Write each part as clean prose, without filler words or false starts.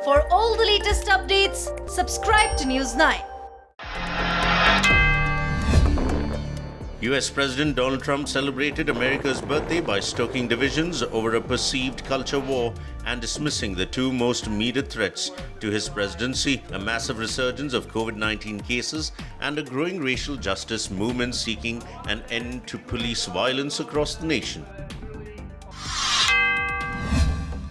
For all the latest updates, subscribe to News 9. US President Donald Trump celebrated America's birthday by stoking divisions over a perceived culture war and dismissing the two most immediate threats to his presidency: a massive resurgence of COVID-19 cases and a growing racial justice movement seeking an end to police violence across the nation.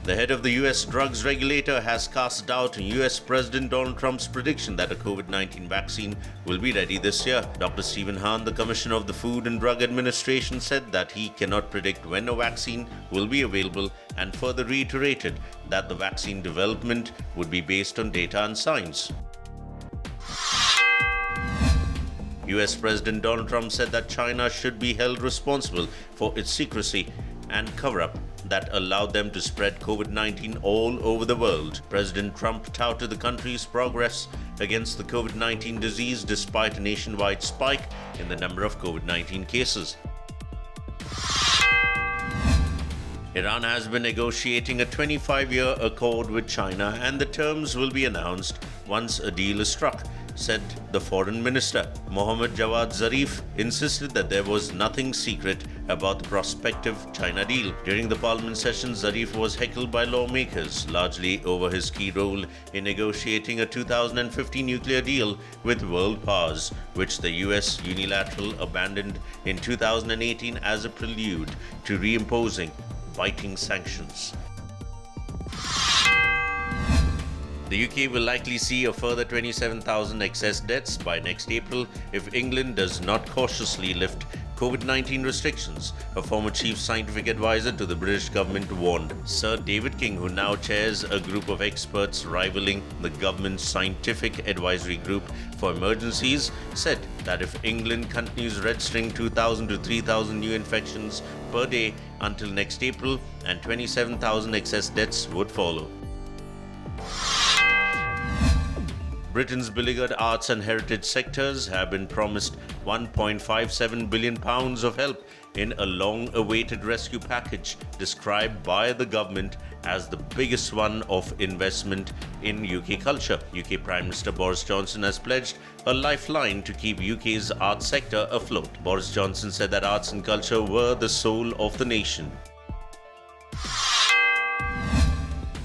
The head of the US drugs regulator has cast doubt on US President Donald Trump's prediction that a COVID-19 vaccine will be ready this year. Dr. Stephen Hahn, the Commissioner of the Food and Drug Administration, said that he cannot predict when a vaccine will be available and further reiterated that the vaccine development would be based on data and science. US President Donald Trump said that China should be held responsible for its secrecy and cover-up that allowed them to spread COVID-19 all over the world. President Trump touted the country's progress against the COVID-19 disease despite a nationwide spike in the number of COVID-19 cases. Iran has been negotiating a 25-year accord with China, and the terms will be announced once a deal is struck, said the foreign minister. Mohammad Javad Zarif insisted that there was nothing secret about the prospective China deal. During the parliament session, Zarif was heckled by lawmakers, largely over his key role in negotiating a 2015 nuclear deal with world powers, which the US unilaterally abandoned in 2018 as a prelude to reimposing biting sanctions. The UK will likely see a further 27,000 excess deaths by next April if England does not cautiously lift COVID-19 restrictions, a former chief scientific advisor to the British government warned. Sir David King, who now chairs a group of experts rivaling the government's scientific advisory group for emergencies, said that if England continues registering 2,000 to 3,000 new infections per day until next April, and 27,000 excess deaths would follow. Britain's beleaguered arts and heritage sectors have been promised £1.57 billion of help in a long-awaited rescue package described by the government as the biggest one of investment in UK culture. UK Prime Minister Boris Johnson has pledged a lifeline to keep UK's arts sector afloat. Boris Johnson said that arts and culture were the soul of the nation.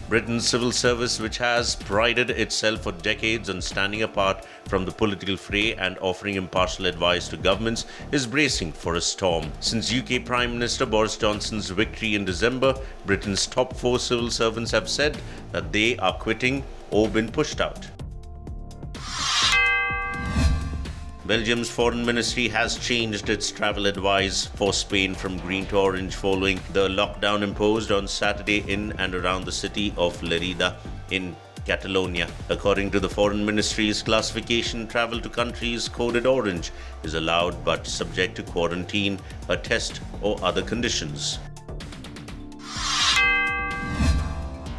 Britain's civil service, which has prided itself for decades on standing apart from the political fray and offering impartial advice to governments, is bracing for a storm. Since UK Prime Minister Boris Johnson's victory in December, Britain's top 4 civil servants have said that they are quitting or been pushed out. Belgium's foreign ministry has changed its travel advice for Spain from green to orange following the lockdown imposed on Saturday in and around the city of Lerida in Catalonia. According to the foreign ministry's classification, travel to countries coded orange is allowed but subject to quarantine, a test or other conditions.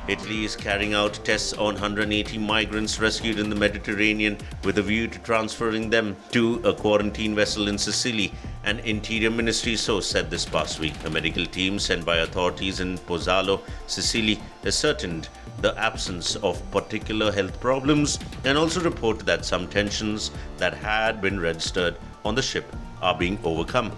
Italy is carrying out tests on 180 migrants rescued in the Mediterranean with a view to transferring them to a quarantine vessel in Sicily, an interior ministry source said this past week. A medical team sent by authorities in Pozzallo, Sicily, ascertained the absence of particular health problems and also reported that some tensions that had been registered on the ship are being overcome.